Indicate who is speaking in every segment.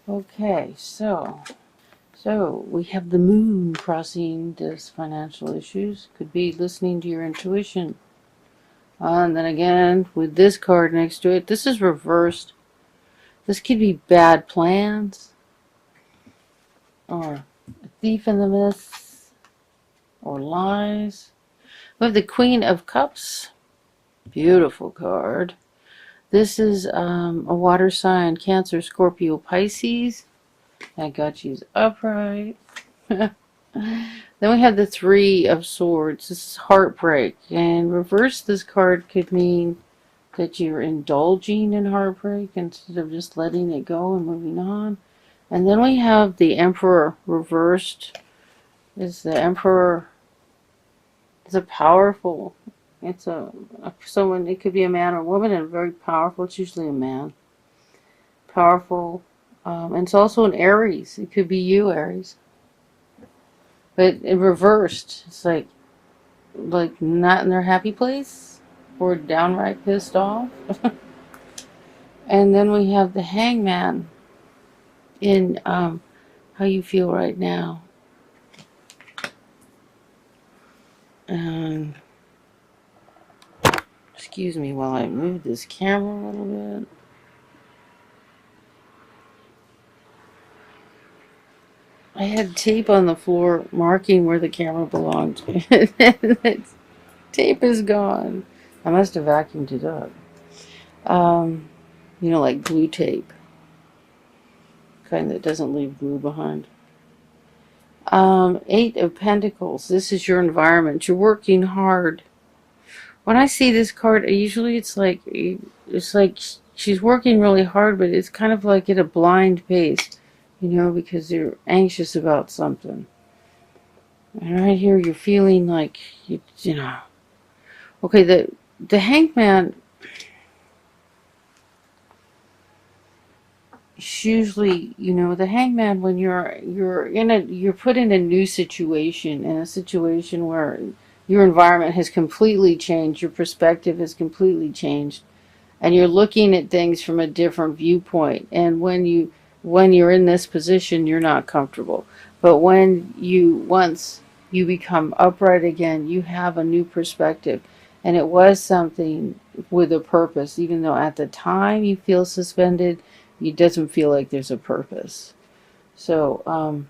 Speaker 1: Okay, so we have the moon crossing this financial issues. Could be listening to your intuition. And then again, with this card next to it, this is reversed. This could be bad plans, or a thief in the midst, or lies. We have the Queen of Cups. Beautiful card. This is a water sign, Cancer, Scorpio, Pisces. That got you upright. Then we have the Three of Swords. This is heartbreak. And reverse, this card could mean that you're indulging in heartbreak instead of just letting it go and moving on. And then we have the Emperor reversed. Is the Emperor is a powerful, it's a someone, it could be a man or a woman, and very powerful. It's usually a man. Powerful. And it's also an Aries. It could be you, Aries. But in reversed, it's like not in their happy place or downright pissed off. And then we have the Hangman in how you feel right now. And excuse me while I move this camera a little bit. I had tape on the floor marking where the camera belonged. Tape is gone. I must have vacuumed it up. You know, like glue tape. Kind that doesn't leave glue behind. Eight of Pentacles. This is your environment. You're working hard. When I see this card, usually it's like she's working really hard, but it's kind of like at a blind pace, you know, because you're anxious about something. And right here, you're feeling like you know. Okay, the Hangman is usually, you know, the Hangman when you're put in a new situation, in a situation where your environment has completely changed, your perspective has completely changed, and you're looking at things from a different viewpoint. And when you're in this position, you're not comfortable. But once you become upright again, you have a new perspective. And it was something with a purpose, even though at the time you feel suspended, it doesn't feel like there's a purpose. So,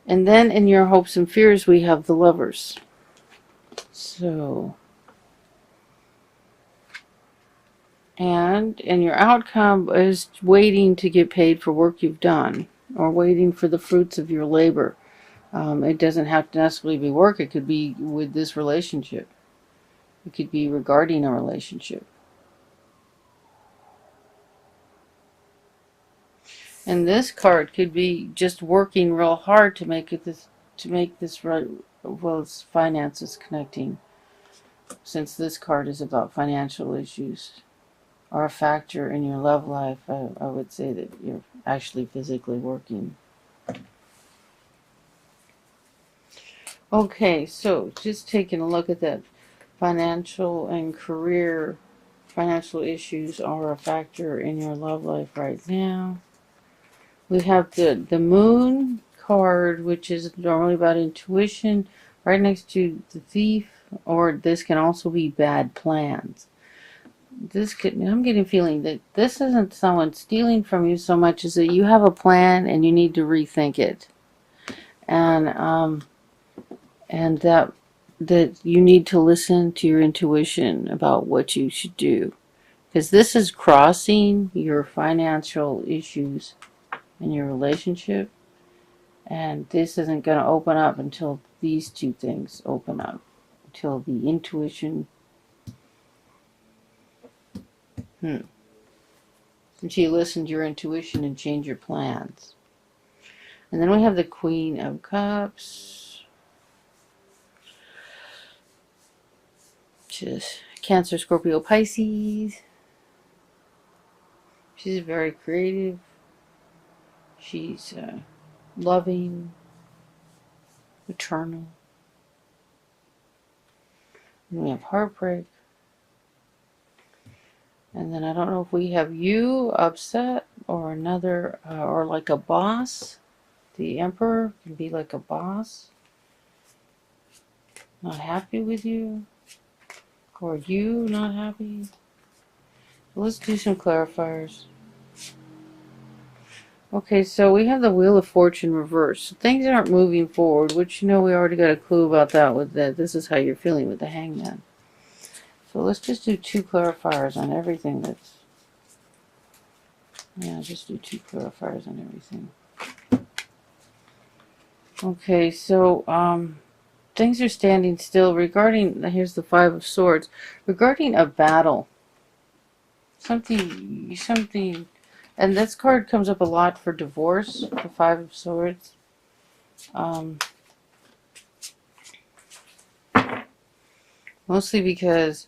Speaker 1: and then in your hopes and fears, we have the Lovers. So, and your outcome is waiting to get paid for work you've done, or waiting for the fruits of your labor. It doesn't have to necessarily be work. It could be with this relationship. It could be regarding a relationship. And this card could be just working real hard to make this right. Well, it's finances connecting, since this card is about financial issues are a factor in your love life. I would say that you're actually physically working. Okay, so just taking a look at that, financial and career, financial issues are a factor in your love life right now. We have the Moon card, which is normally about intuition, right next to the Thief, or this can also be bad plans. I'm getting a feeling that this isn't someone stealing from you so much as that you have a plan and you need to rethink it. And that you need to listen to your intuition about what you should do. Because this is crossing your financial issues in your relationship. And this isn't going to open up until these two things open up. Until the intuition. Since you listen to your intuition and change your plans. And then we have the Queen of Cups. Which is Cancer, Scorpio, Pisces. She's very creative. She's loving, eternal. And we have heartbreak. And then I don't know if we have you upset or another, or like a boss. The Emperor can be like a boss, not happy with you, or you not happy. Let's do some clarifiers. Okay, so we have the Wheel of Fortune reversed. So things aren't moving forward, which, we already got a clue about that with that. This is how you're feeling with the Hangman. So let's just do 2 clarifiers on everything that's... Yeah, just do 2 clarifiers on everything. Okay, so, things are standing still regarding... Here's the 5 of Swords. Regarding a battle. Something... And this card comes up a lot for divorce, the 5 of Swords. Mostly because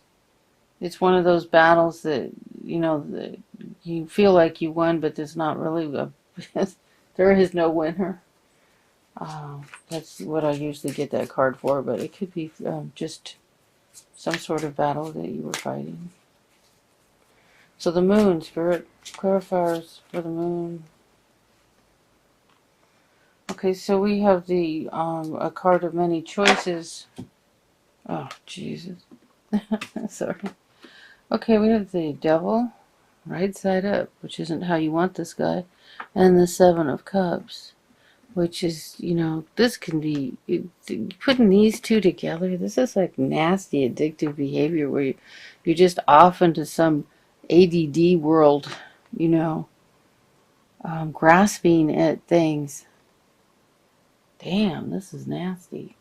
Speaker 1: it's one of those battles that, that you feel like you won, but there's not really there is no winner. That's what I usually get that card for, but it could be just some sort of battle that you were fighting. So the moon, Spirit, clarifiers for the moon. Okay, so we have the a card of many choices. Oh, Jesus. Sorry. Okay, we have the Devil, right side up, which isn't how you want this guy, and the 7 of Cups, which is, this can be, putting these two together, this is like nasty addictive behavior where you're just off into some ADD world, grasping at things. Damn, this is nasty.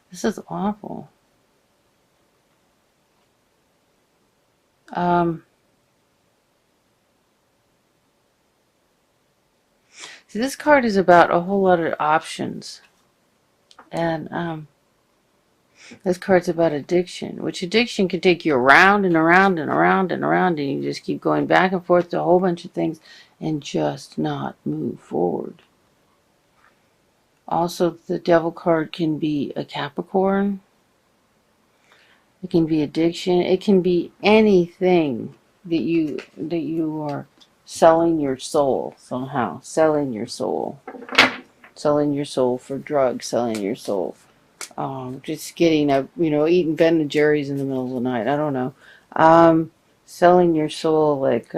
Speaker 1: This is awful. See, this card is about a whole lot of options. And this card's about addiction, which addiction can take you around and around and around and around, and you just keep going back and forth to a whole bunch of things and just not move forward. Also, the Devil card can be a Capricorn. It can be addiction. It can be anything that you are selling your soul somehow. Selling your soul. Selling your soul for drugs. Selling your soul. Just getting up, eating Ben and Jerry's in the middle of the night. I don't know. Selling your soul, like,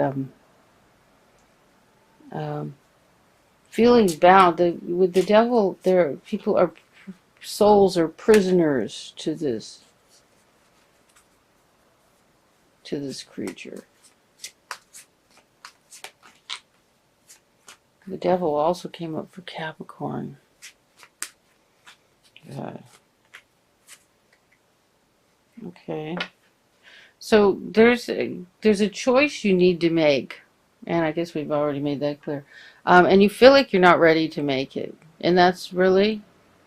Speaker 1: feeling bound. With the Devil, souls are prisoners to this creature. The Devil also came up for Capricorn. God. Okay. So there's a choice you need to make, and I guess we've already made that clear. And you feel like you're not ready to make it, and that's really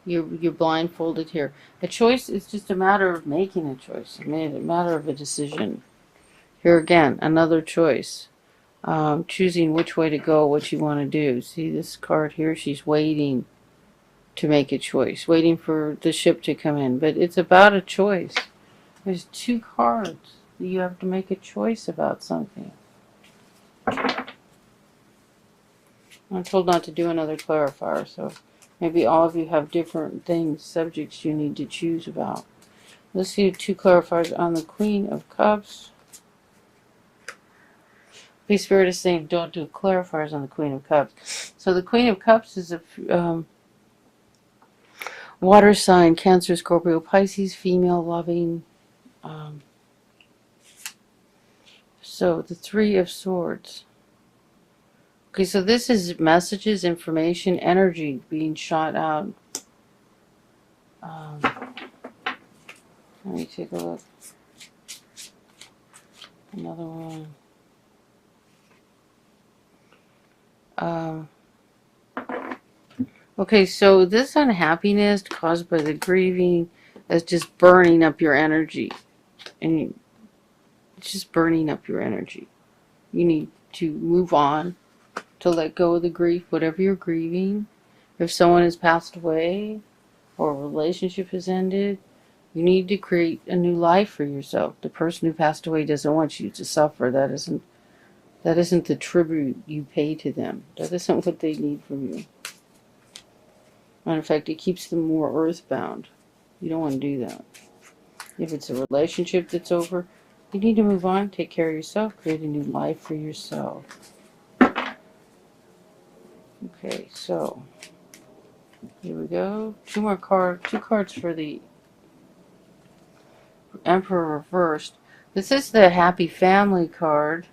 Speaker 1: you're blindfolded here. A choice is just a matter of making a choice, a matter of a decision. Here again, another choice. Choosing which way to go, what you want to do. See this card here? She's waiting to make a choice, waiting for the ship to come in. But it's about a choice. There's 2 cards. You have to make a choice about something. I'm told not to do another clarifier, so maybe all of you have different things, subjects you need to choose about. Let's see 2 clarifiers on the Queen of Cups. Please, Spirit is saying don't do clarifiers on the Queen of Cups. So the Queen of Cups is a water sign, Cancer, Scorpio, Pisces, female, loving. So the 3 of Swords. Okay, so this is messages, information, energy being shot out. Let me take a look. Another one. Okay, so this unhappiness caused by the grieving is just burning up your energy. And it's just burning up your energy. You need to move on, to let go of the grief, whatever you're grieving. If someone has passed away or a relationship has ended, you need to create a new life for yourself. The person who passed away doesn't want you to suffer. That isn't the tribute you pay to them. That isn't what they need from you. Matter of fact, it keeps them more earthbound. You don't want to do that. If it's a relationship that's over, you need to move on, take care of yourself, create a new life for yourself. Okay, so here we go. Two cards for the Emperor reversed. This is the Happy Family card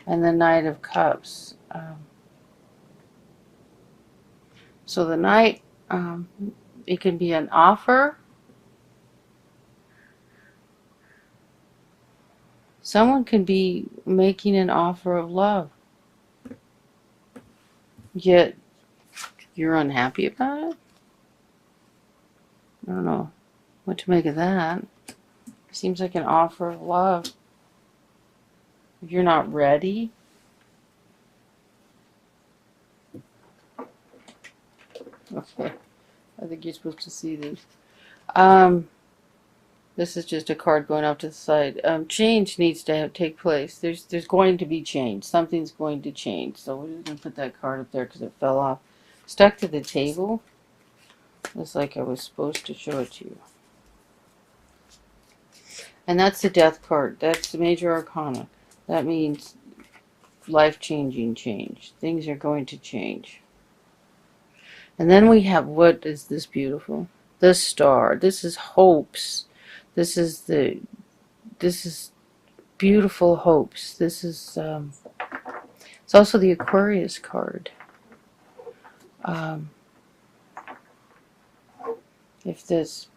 Speaker 1: and the Knight of Cups. So the Knight, it can be an offer. Someone could be making an offer of love, yet you're unhappy about it. I don't know what to make of that. Seems like an offer of love. If you're not ready, okay. I think you're supposed to see these. This is just a card going off to the side. Change needs to take place. There's going to be change. Something's going to change. So we're just going to put that card up there because it fell off. Stuck to the table. It's like I was supposed to show it to you. And that's the Death card. That's the Major Arcana. That means life-changing change. Things are going to change. And then we have, what is this beautiful? The Star. This is hopes. This is beautiful hopes. This is, it's also the Aquarius card. If this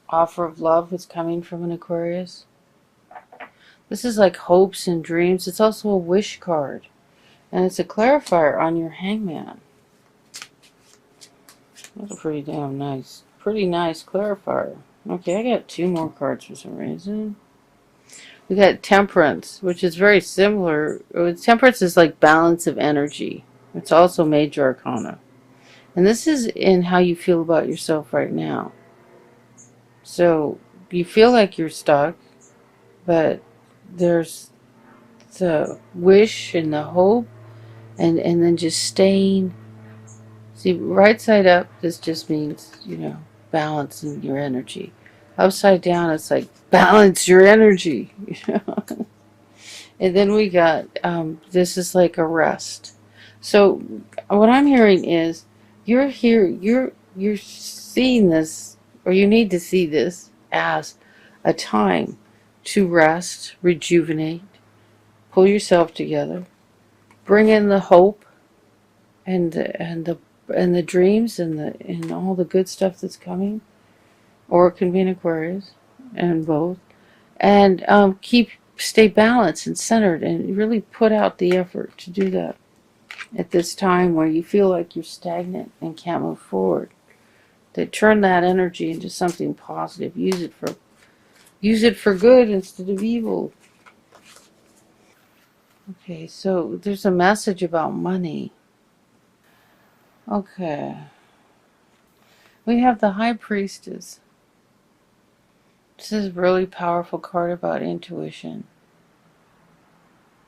Speaker 1: offer of love is coming from an Aquarius, this is like hopes and dreams. It's also a wish card. And it's a clarifier on your Hangman. That's a pretty nice clarifier. Okay, I got two more cards for some reason. We got Temperance, which is very similar. Temperance is like balance of energy. It's also Major Arcana. And this is in how you feel about yourself right now. So you feel like you're stuck, but there's the wish and the hope, and then just staying. See, right side up, this just means, balancing your energy. Upside down, it's like balance your energy. And then we got, this is like a rest. So what I'm hearing is, you're here, you're seeing this, or you need to see this as a time to rest, rejuvenate, pull yourself together, bring in the hope and the dreams and all the good stuff that's coming, or it can be an Aquarius, and both, and stay balanced and centered, and really put out the effort to do that at this time where you feel like you're stagnant and can't move forward. To turn that energy into something positive. Use it for good instead of evil. Okay, so there's a message about money. Okay. We have the High Priestess. This is a really powerful card about intuition.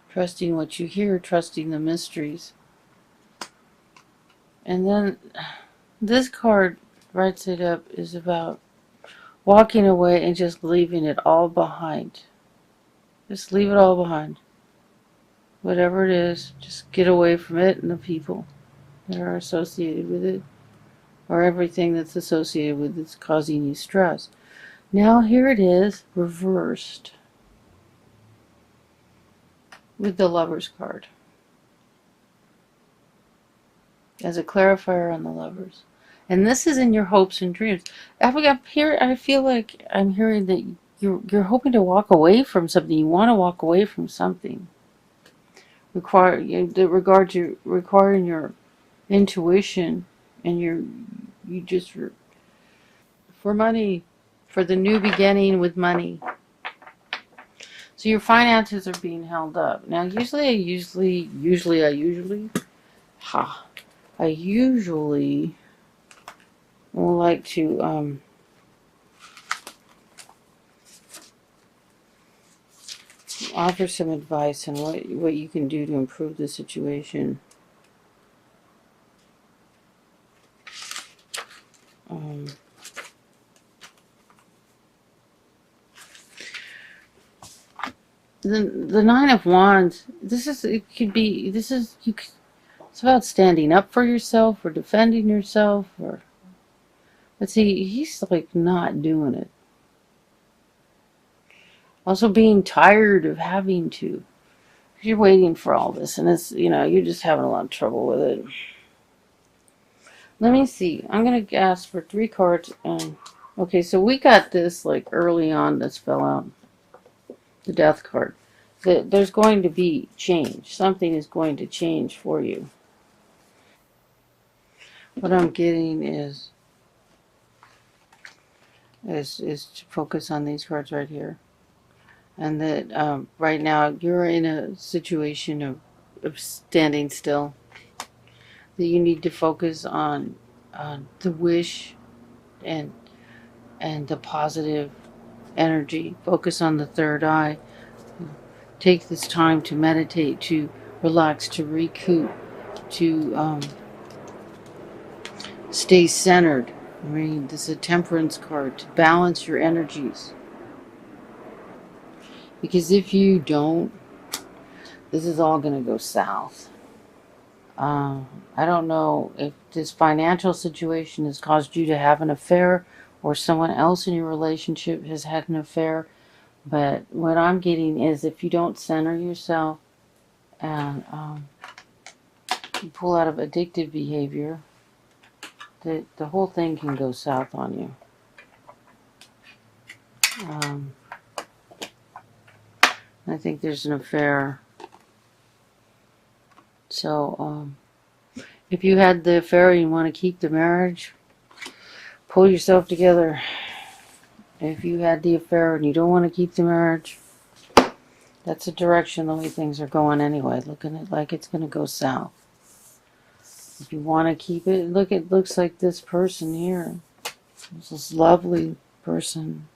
Speaker 1: Trusting what you hear, trusting the mysteries. And then this card, right side up, is about walking away and just leaving it all behind. Just leave it all behind. Whatever it is, just get away from it and the people that are associated with it, or everything that's associated with it's causing you stress. Now here it is, reversed, with the Lovers card, as a clarifier on the Lovers. And this is in your hopes and dreams. I feel like I'm hearing that you're hoping to walk away from something. You want to walk away from something. Requiring your intuition and for money, for the new beginning with money. So your finances are being held up. Now, I usually will like to offer some advice on what you can do to improve the situation. The Nine of Wands. It's about standing up for yourself or defending yourself, or but see, he's like not doing it. Also being tired of having to. You're waiting for all this, and you're just having a lot of trouble with it. Let me see. I'm going to ask for 3 cards. Okay, so we got this like early on. This fell out. The Death card. There's going to be change. Something is going to change for you. What I'm getting is to focus on these cards right here. And that right now you're in a situation of standing still. That you need to focus on the wish and the positive energy. Focus on the third eye. Take this time to meditate, to relax, to recoup, to stay centered. I mean, this is a temperance card, to balance your energies. Because if you don't, this is all going to go south. I don't know if this financial situation has caused you to have an affair or someone else in your relationship has had an affair. But what I'm getting is if you don't center yourself and you pull out of addictive behavior, the whole thing can go south on you. I think there's an affair. So if you had the affair and you want to keep the marriage, pull yourself together. If you had the affair and you don't want to keep the marriage, that's the direction the way things are going anyway. Looking at like it's going to go south. If you want to keep it, it looks like this person here. This lovely person.